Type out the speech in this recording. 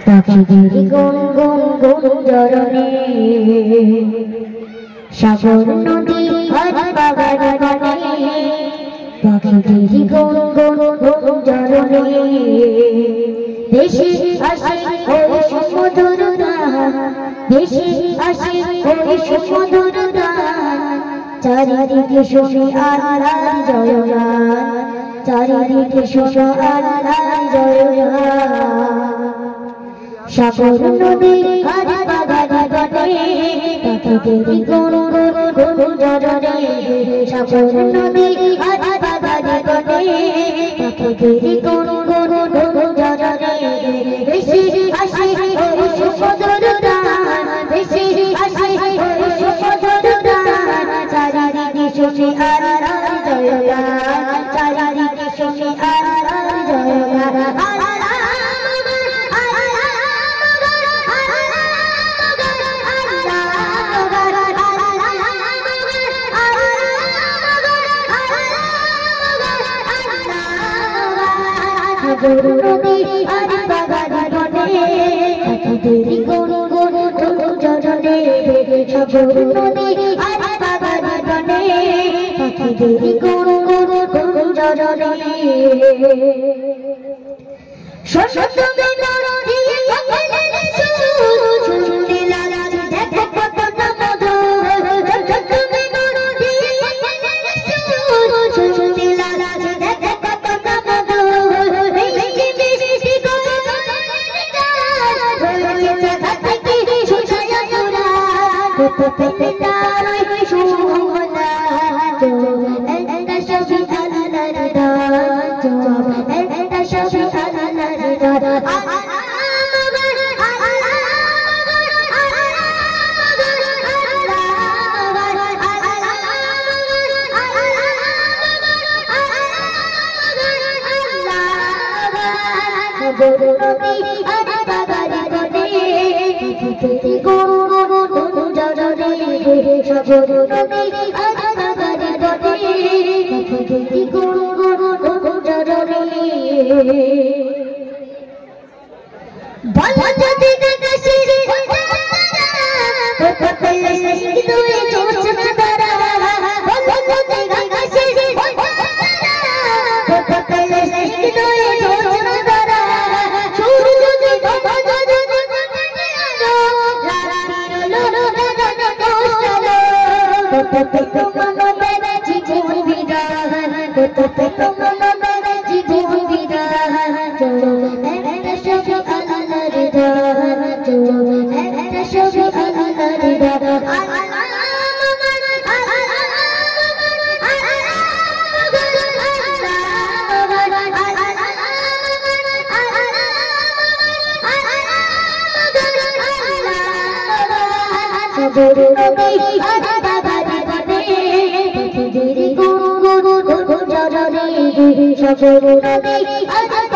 পাখিদের গুন গুন গুঞ্জরণে সাগর নদী আর বাগান বনে পাখিদের গুন গুন গুঞ্জরণে দেশে আসে ওই সুমধুর গান দেশে আসে ওই সুমধুর গান চারিদিকে শুনি আল্লাহর জয়গান চারিদিকে শুনি আল্লাহর জয়গান সাগর নদী আর বাগান বনে পাখিদের গুন গুন গুঞ্জরণে সাগর নদী আর বাগান বনে পাখিদের গুন গুন গুঞ্জরণে ভেসে আসে ওই সুমধুর গান ভেসে আসে ওই সুমধুর গান চারিদিকে শুনি আল্লাহর জয়গান চারিদিকে শুনি আল্লাহর জয়গান সাগর নদী আর বাগান বনে পাখিদের গুন গুন গুঞ্জরণে সাগর নদী আর বাগান বনে পাখিদের গুন গুন গুঞ্জরণে শস্য নদী পাখিদের সুর শুনতে লাগছে দেখো কত মধুর শস্য নদী পাখিদের সুর শুনতে লাগছে দেখো কত মধুর সাগর নদী আর বাগান বনে পাখিদের গুন গুন গুঞ্জরণে বল যদি আকাশের তারা পেলে দুই জোছনা তারা বল যদি আকাশের তারা পেলে দুই জোছনা তারা সূর্য যদি ডোবাজো সাগর নদী আর বাগান বনে পাখিদের গুন গুন গুঞ্জরণে সাগর নদী আর